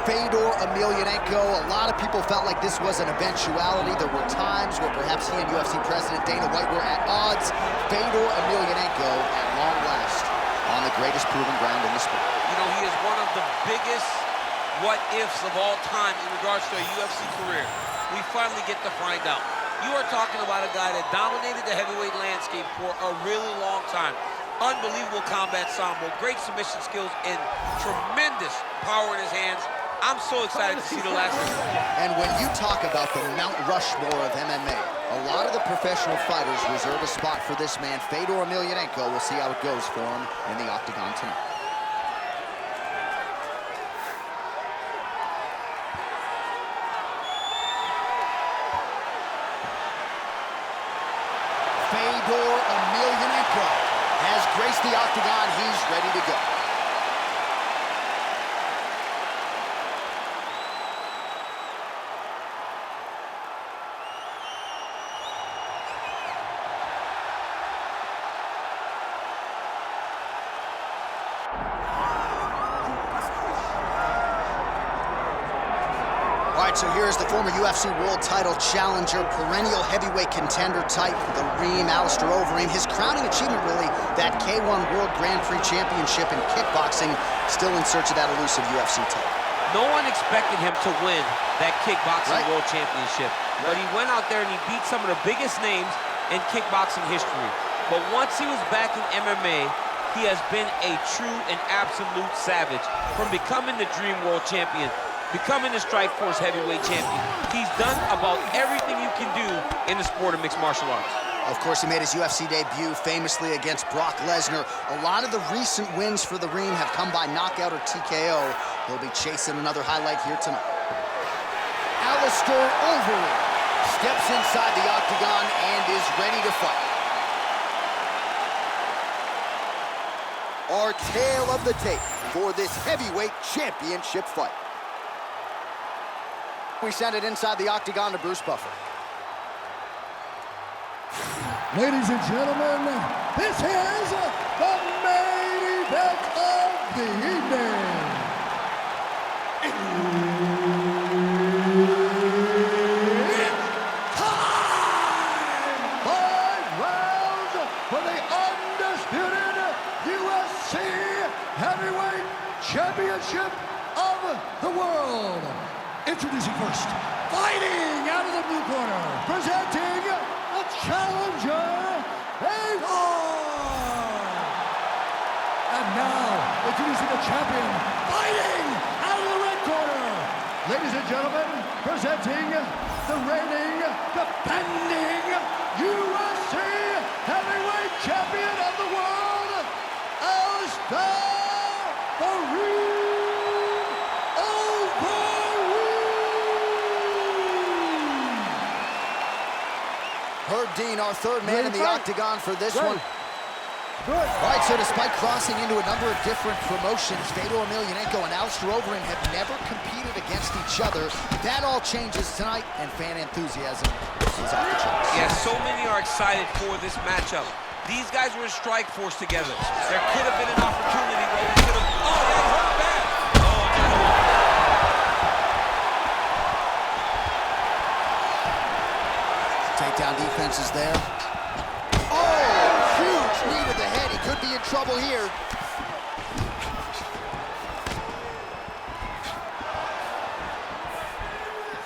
Fedor Emelianenko. A lot of people felt like this was an eventuality. There were times where perhaps he and UFC President Dana White were at odds. Fedor Emelianenko, at long last, on the greatest proving ground in the sport. You know, he is one of the biggest what-ifs of all time in regards to a UFC career. We finally get to find out. You are talking about a guy that dominated the heavyweight landscape for a really long time. Unbelievable combat sambo, great submission skills, and tremendous power in his hands. I'm so excited to see the last one. And when you talk about the Mount Rushmore of MMA, a lot of the professional fighters reserve a spot for this man, Fedor Emelianenko. We'll see how it goes for him in the octagon tonight. Fedor Emelianenko has graced the octagon. He's ready to go. All right, so here's the former UFC World Title challenger, perennial heavyweight contender type, the Reem, Alistair Overeem. His crowning achievement, really, that K1 World Grand Prix Championship in kickboxing, still in search of that elusive UFC title. No one expected him to win that kickboxing world championship, but he went out there and he beat some of the biggest names in kickboxing history. But once he was back in MMA, he has been a true and absolute savage. From becoming the Dream World Champion, becoming the Strikeforce heavyweight champion, he's done about everything you can do in the sport of mixed martial arts. Of course, he made his UFC debut famously against Brock Lesnar. A lot of the recent wins for the Reem have come by knockout or TKO. He'll be chasing another highlight here tonight. Alistair Overeem steps inside the octagon and is ready to fight. Our tale of the tape for this heavyweight championship fight. We send it inside the octagon to Bruce Buffer. Ladies and gentlemen, this is the main event of the evening. It's time! 5 rounds for the undisputed UFC Heavyweight Championship of the world. Introducing first, fighting out of the blue corner, presenting the challenger, Fedor. And now, introducing the champion, fighting out of the red corner. Ladies and gentlemen, presenting the reigning, defending UFC Heavyweight Champion of the world, Alistair Overeem. Herb Dean, our third man in the octagon for this one. Good. All right, so despite crossing into a number of different promotions, Fedor Emelianenko and Alistair Overeem have never competed against each other. That all changes tonight, and fan enthusiasm is off the charts. Yeah, so many are excited for this matchup. These guys were in Strikeforce together. There could have been an opportunity where we could have... Oh, yeah, he hurt bad. Takedown defense is there. Oh, huge knee to the head. He could be in trouble here.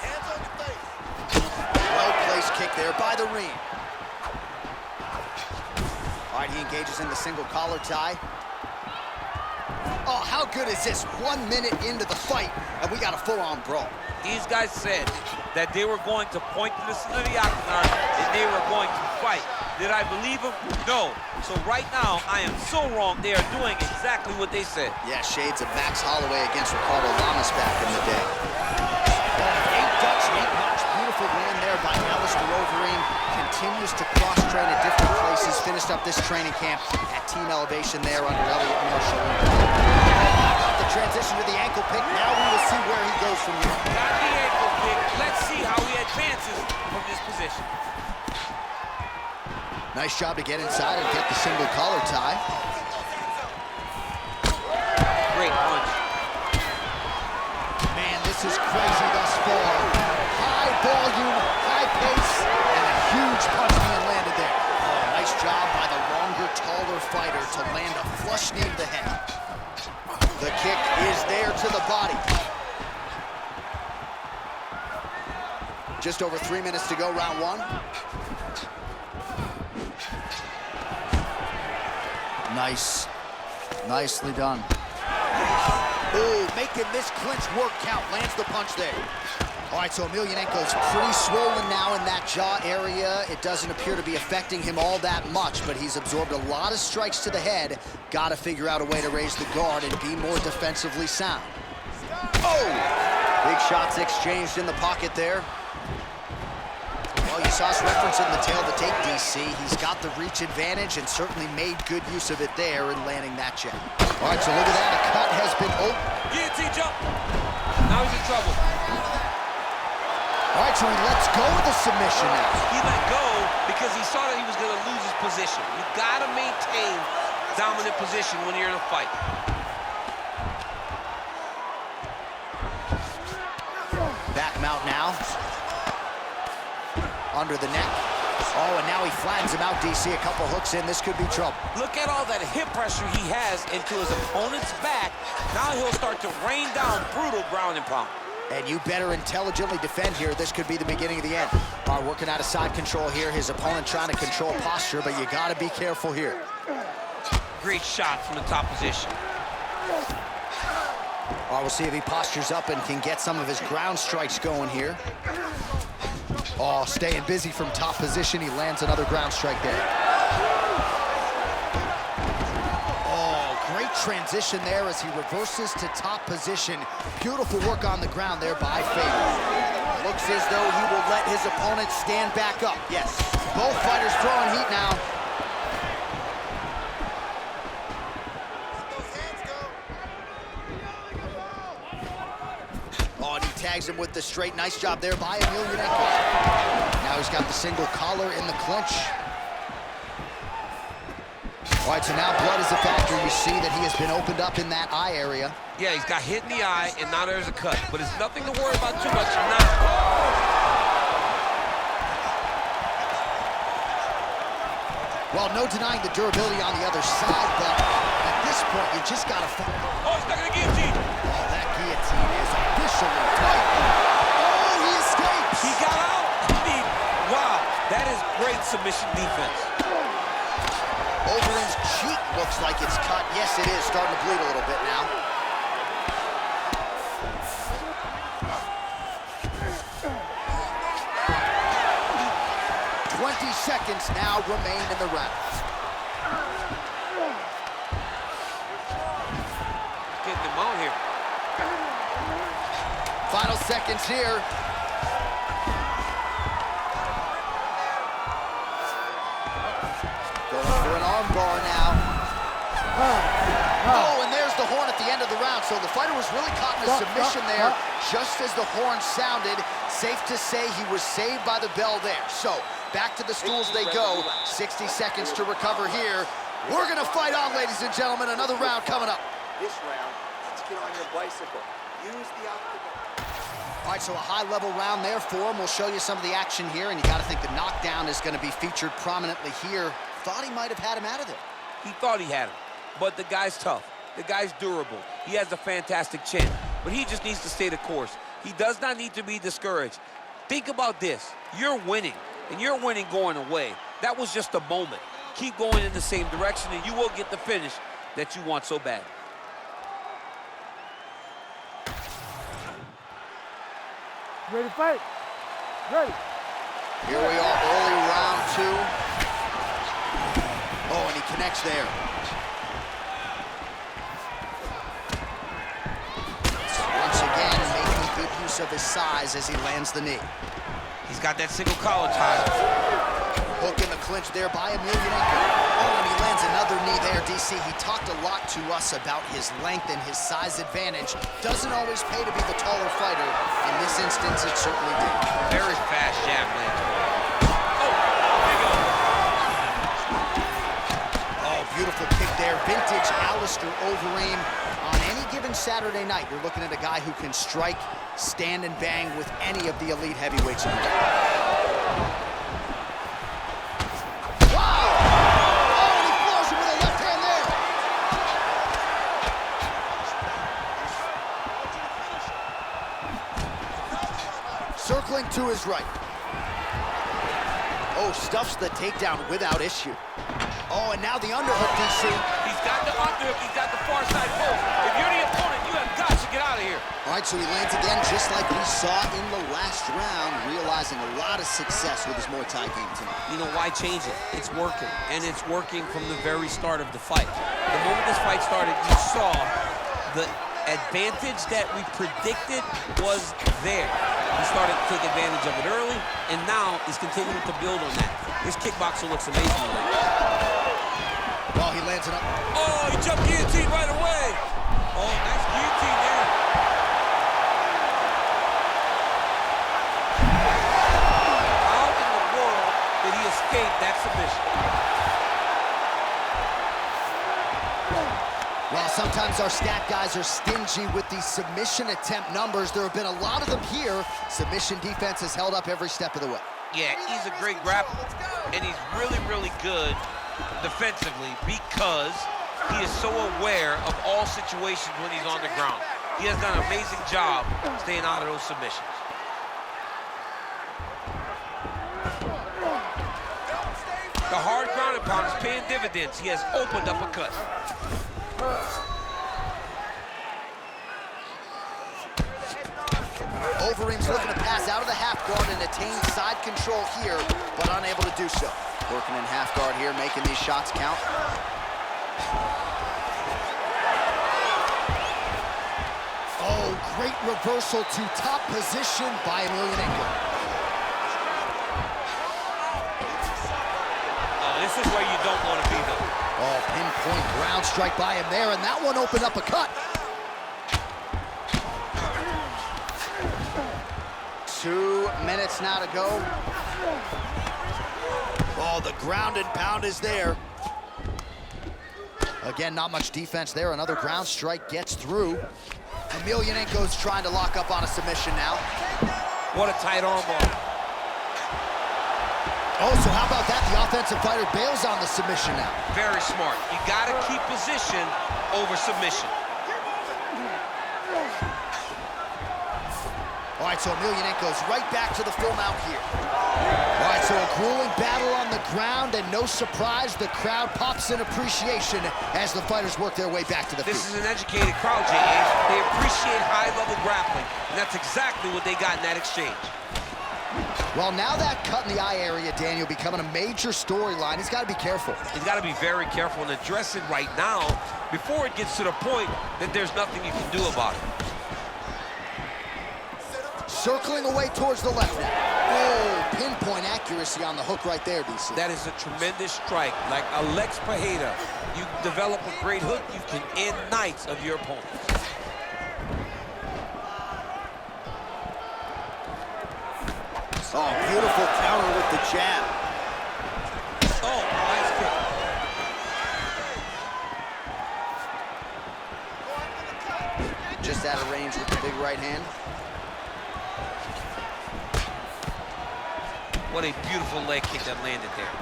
Hands on your face. Well-placed kick there by the Reem. All right, he engages in the single collar tie. Oh, how good is this? 1 minute into the fight, and we got a full-on brawl. These guys said that they were going to point to the center of the octagon and they were going to fight. Did I believe them? No. So right now, I am so wrong. They are doing exactly what they said. Yeah, shades of Max Holloway against Ricardo Lamas back in the day. Eight Dutch, 8-notch, beautiful win there by Alistair Overeem. Continues to cross-train at different places. Finished up this training camp at Team Elevation there under Elliot Marshall. Got the transition to the ankle pick. Now we will see where he goes from here. Got the ankle pick. Let's see how he advances from this position. Nice job to get inside and get the single collar tie. Great punch. Man, this is crazy thus far. High volume, high pace, and a huge punch being landed there. Nice job by the longer, taller fighter to land a flush knee to the head. The kick is there to the body. Just over 3 minutes to go, round one. Nice. Nicely done. Ooh, making this clinch work count. Lands the punch there. All right, so Emelianenko's pretty swollen now in that jaw area. It doesn't appear to be affecting him all that much, but he's absorbed a lot of strikes to the head. Got to figure out a way to raise the guard and be more defensively sound. Oh! Big shots exchanged in the pocket there. Well, you saw us referencing the tail to take, DC. He's got the reach advantage and certainly made good use of it there in landing that jab. All right, so look at that. A cut has been opened. Guillotine jump. Now he's in trouble. All right, so he lets go of the submission now. He let go because he saw that he was going to lose his position. You got to maintain dominant position when you're in a fight. Back mount now. Under the neck. Oh, and now he flattens him out, DC. A couple hooks in. This could be trouble. Look at all that hip pressure he has into his opponent's back. Now he'll start to rain down brutal ground and pound. And you better intelligently defend here. This could be the beginning of the end. All right, working out of side control here. His opponent trying to control posture, but you got to be careful here. Great shot from the top position. All right, we'll see if he postures up and can get some of his ground strikes going here. Oh, staying busy from top position. He lands another ground strike there. Oh, great transition there as he reverses to top position. Beautiful work on the ground there by Fedor. Looks as though he will let his opponent stand back up. Yes, both fighters throwing heat now. Tags him with the straight. Nice job there by Emelianenko. Now he's got the single collar in the clinch. All right, so now blood is a factor. You see that he has been opened up in that eye area. Yeah, he's got hit in the eye, and now there's a cut. But it's nothing to worry about too much now. Well, no denying the durability on the other side, but at this point, you just got to find. Oh, he's stuck in the guillotine. Oh, that guillotine is officially tight. Oh, he escapes. He got out. I mean, wow, that is great submission defense. Overeem's cheek looks like it's cut. Yes, it is. Starting to bleed a little bit now. Seconds now remain in the round. Getting him out here. Final seconds here. Going for an arm bar now. Oh, and there's the horn at the end of the round. So the fighter was really caught in a submission there just as the horn sounded. Safe to say he was saved by the bell there. So back to the stools they go. 60 seconds to recover here. We're gonna fight on, ladies and gentlemen. Another round coming up. This round, let's get on your bicycle. Use the octagon. All right, so a high-level round there for him. We'll show you some of the action here, and you gotta think the knockdown is gonna be featured prominently here. Thought he might have had him out of there. He thought he had him, but the guy's tough. The guy's durable. He has a fantastic chin, but he just needs to stay the course. He does not need to be discouraged. Think about this. You're winning. And you're winning going away. That was just a moment. Keep going in the same direction, and you will get the finish that you want so bad. Ready to fight? Ready. Here we are, early round two. Oh, and he connects there. Once again, making good use of his size as he lands the knee. He's got that single collar tie. Hook in the clinch there by Emelianenko. Oh, and he lands another knee there, DC. He talked a lot to us about his length and his size advantage. Doesn't always pay to be the taller fighter. In this instance, it certainly did. Very fast jab land. Oh, there you go. Oh, beautiful kick there. Vintage Alistair Overeem. On any given Saturday night, you're looking at a guy who can strike, stand, and bang with any of the elite heavyweights in the ring. Wow! Oh, and he floors him with a left hand there. Circling to his right. Oh, stuffs the takedown without issue. Oh, and now the underhook, DC. He's got the underhook, he's got the far side post. If you're the opponent, you have got to get out of here. All right, so he lands again just like we saw in the last round, realizing a lot of success with his Muay Thai game tonight. You know, why change it? It's working, and it's working from the very start of the fight. The moment this fight started, you saw the advantage that we predicted was there. He started to take advantage of it early, and now he's continuing to build on that. This kickboxer looks amazing tonight. Well, he lands it up. Oh, he jumped guillotine right away. Oh, nice guillotine there. How in the world did he escape that submission? Well, sometimes our stat guys are stingy with the submission attempt numbers. There have been a lot of them here. Submission defense has held up every step of the way. Yeah, he's a great grappler, and he's really, really good defensively because he is so aware of all situations when he's on the ground. He has done an amazing job staying out of those submissions. The hard ground and pound is paying dividends. He has opened up a cut. Overeem's looking to pass out of the half guard and attain side control here, but unable to do so. Working in half guard here, making these shots count. Oh, great reversal to top position by Emelianenko. Oh, this is where you don't want to be, though. Oh, pinpoint ground strike by him there, and that one opened up a cut. 2 minutes now to go. Oh, the ground and pound is there. Again, not much defense there. Another ground strike gets through. Emelianenko's trying to lock up on a submission now. What a tight arm bar. Oh, so how about that? The offensive fighter bails on the submission now. Very smart. You got to keep position over submission. All right, so Emelianenko's right back to the full mount here. All right, so a grueling battle on the ground, and no surprise, the crowd pops in appreciation as the fighters work their way back to the feet. This is an educated crowd, J.A. They appreciate high-level grappling, and that's exactly what they got in that exchange. Well, now that cut in the eye area, Daniel, becoming a major storyline. He's got to be careful. He's got to be very careful and address it right now before it gets to the point that there's nothing you can do about it. Circling away towards the left now. Oh, pinpoint accuracy on the hook right there, DC. That is a tremendous strike. Like Alex Pajeda, you develop a great hook, you can end nights of your opponents. Oh, beautiful counter with the jab. Oh, nice kick. Just out of range with the big right hand. What a beautiful leg kick that landed there.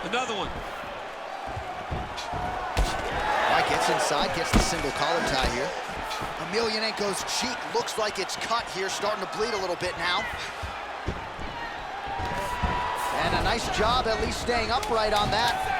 Another one. All right, gets inside, gets the single collar tie here. Emelianenko's cheek looks like it's cut here, starting to bleed a little bit now. And a nice job at least staying upright on that.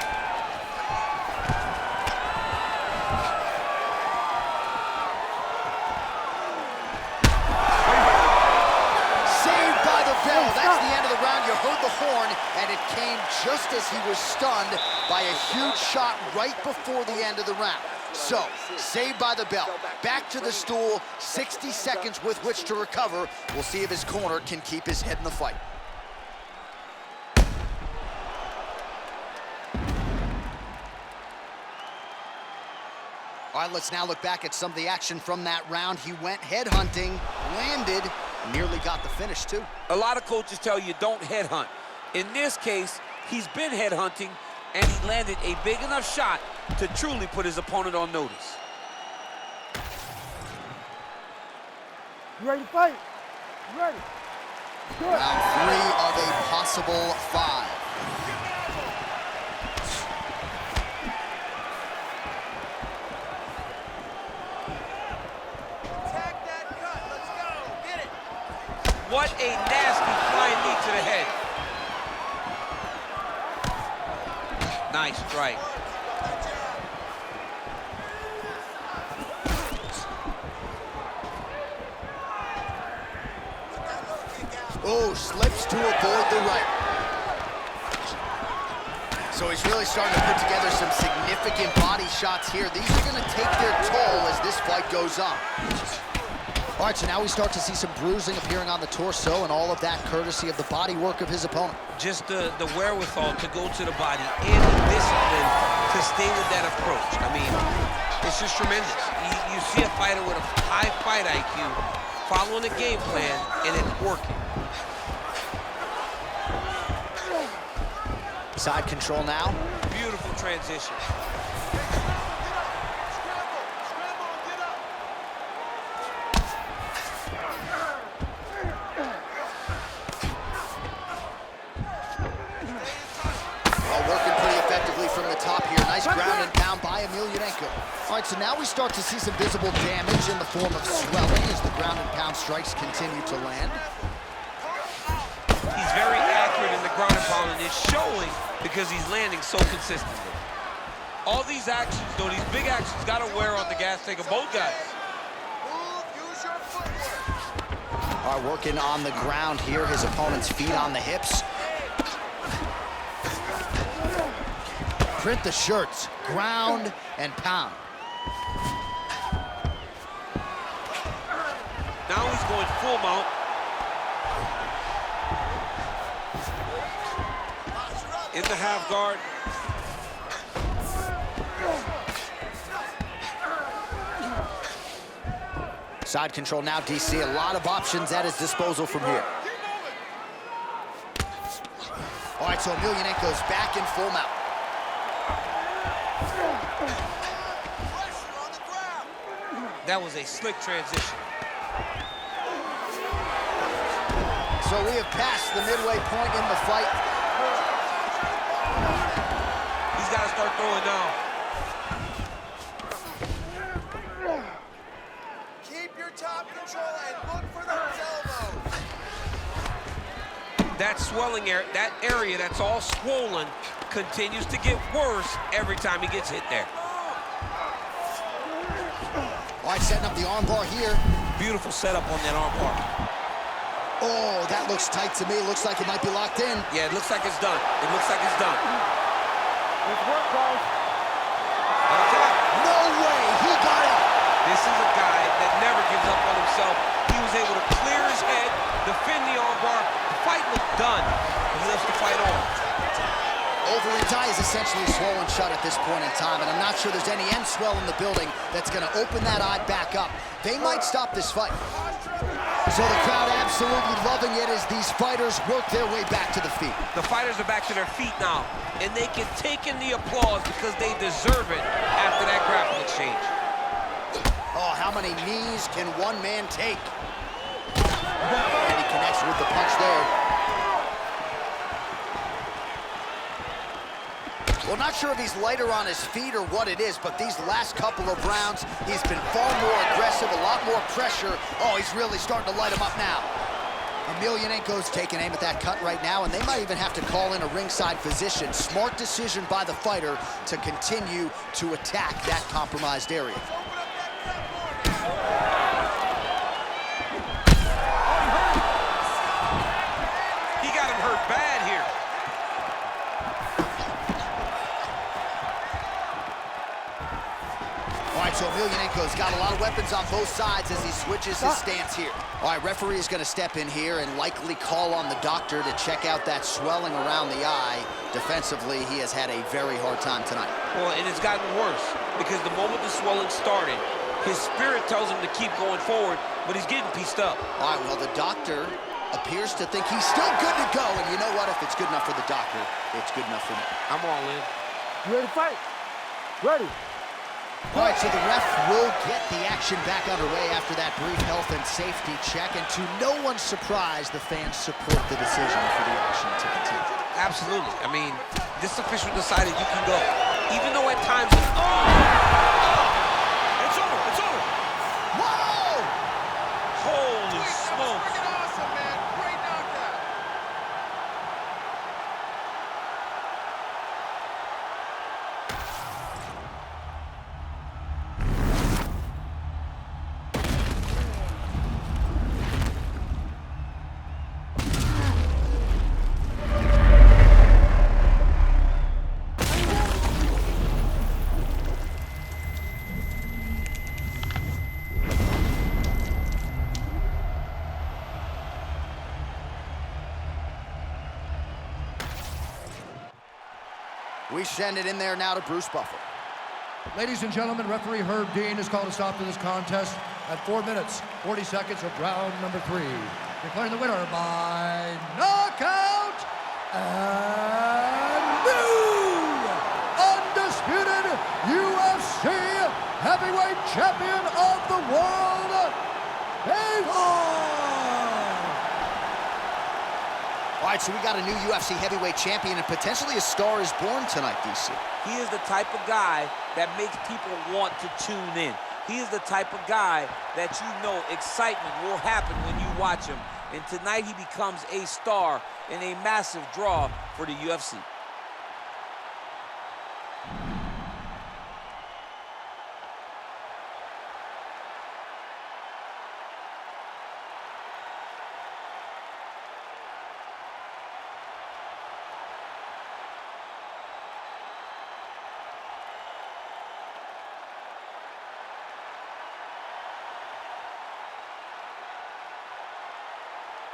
That's the end of the round. You heard the horn, and it came just as he was stunned by a huge shot right before the end of the round. So, saved by the bell. Back to the stool, 60 seconds with which to recover. We'll see if his corner can keep his head in the fight. All right, let's now look back at some of the action from that round. He went headhunting, landed, nearly got the finish, too. A lot of coaches tell you don't headhunt. In this case, He's been headhunting, and he landed a big enough shot to truly put his opponent on notice. You ready to fight? You ready? Good. Round 3 of a possible 5. Attack that cut. Let's go. Get it. What a nasty flying knee to the head. Nice strike. Oh, slips to avoid the right. So he's really starting to put together some significant body shots here. These are going to take their toll as this fight goes on. All right, so now we start to see some bruising appearing on the torso, and all of that courtesy of the body work of his opponent. Just the wherewithal to go to the body and the discipline to stay with that approach. I mean, it's just tremendous. You see a fighter with a high fight IQ following a game plan, and it's working. Side control now. Beautiful transition. Working pretty effectively from the top here. Nice ground and pound by Emelianenko. All right, so now we start to see some visible damage in the form of swelling as the ground and pound strikes continue to land. He's very accurate in the ground and pound, and it's showing because he's landing so consistently. All these actions, though, these big actions, got to wear on the gas tank of both guys. Use your footwork. All right, working on the ground here. His opponent's feet on the hips. Print the shirts, ground and pound. Now he's going full mount. In the half guard. Side control now, DC. A lot of options at his disposal from here. All right, so Emelianenko's back in full mount. That was a slick transition. So we have passed the midway point in the fight. He's got to start throwing now. Keep your top control and look for those elbows. That swelling area, that area that's all swollen, continues to get worse every time he gets hit there. All right, setting up the armbar here. Beautiful setup on that armbar. Oh, that looks tight to me. Looks like it might be locked in. Yeah, it looks like it's done. It looks like it's done. Let's work, guys. Okay. No way, he got it. This is a guy that never gives up on himself. He was able to clear his head, defend the armbar. The fight looked done. He lifts the fight on. Overeem's eye is essentially swollen shut at this point in time, and I'm not sure there's any end swell in the building that's going to open that eye back up. They might stop this fight. So the crowd absolutely loving it as these fighters work their way back to the feet. The fighters are back to their feet now, and they can take in the applause because they deserve it after that grappling exchange. Oh, how many knees can one man take? And he connects with the punch there. Well, not sure if he's lighter on his feet or what it is, but these last couple of rounds, he's been far more aggressive, a lot more pressure. Oh, he's really starting to light him up now. Emelianenko's taking aim at that cut right now, and they might even have to call in a ringside physician. Smart decision by the fighter to continue to attack that compromised area. He got him hurt bad here. All right, so Emelianenko's got a lot of weapons on both sides as he switches his stance here. All right, referee is going to step in here and likely call on the doctor to check out that swelling around the eye. Defensively, he has had a very hard time tonight. Well, and it's gotten worse because the moment the swelling started, his spirit tells him to keep going forward, but he's getting pieced up. All right, well, the doctor appears to think he's still good to go. And you know what? If it's good enough for the doctor, it's good enough for me. I'm all in. You ready to fight? Ready. All right, so the ref will get the action back underway after that brief health and safety check. And to no one's surprise, the fans support the decision for the action to continue. Absolutely. I mean, this official decided you can go. Even though at times... It's over. It's over. Whoa! Holy smokes. Freaking awesome, man. Great knockout. We send it in there now to Bruce Buffer. Ladies and gentlemen, referee Herb Dean has called a stop to this contest at 4 minutes, 40 seconds of round number 3. Declaring the winner by knockout and new undisputed UFC heavyweight champion of the world, Fedor! All right, so we got a new UFC heavyweight champion, and potentially a star is born tonight, DC. He is the type of guy that makes people want to tune in. He is the type of guy that you know excitement will happen when you watch him. And tonight he becomes a star and a massive draw for the UFC.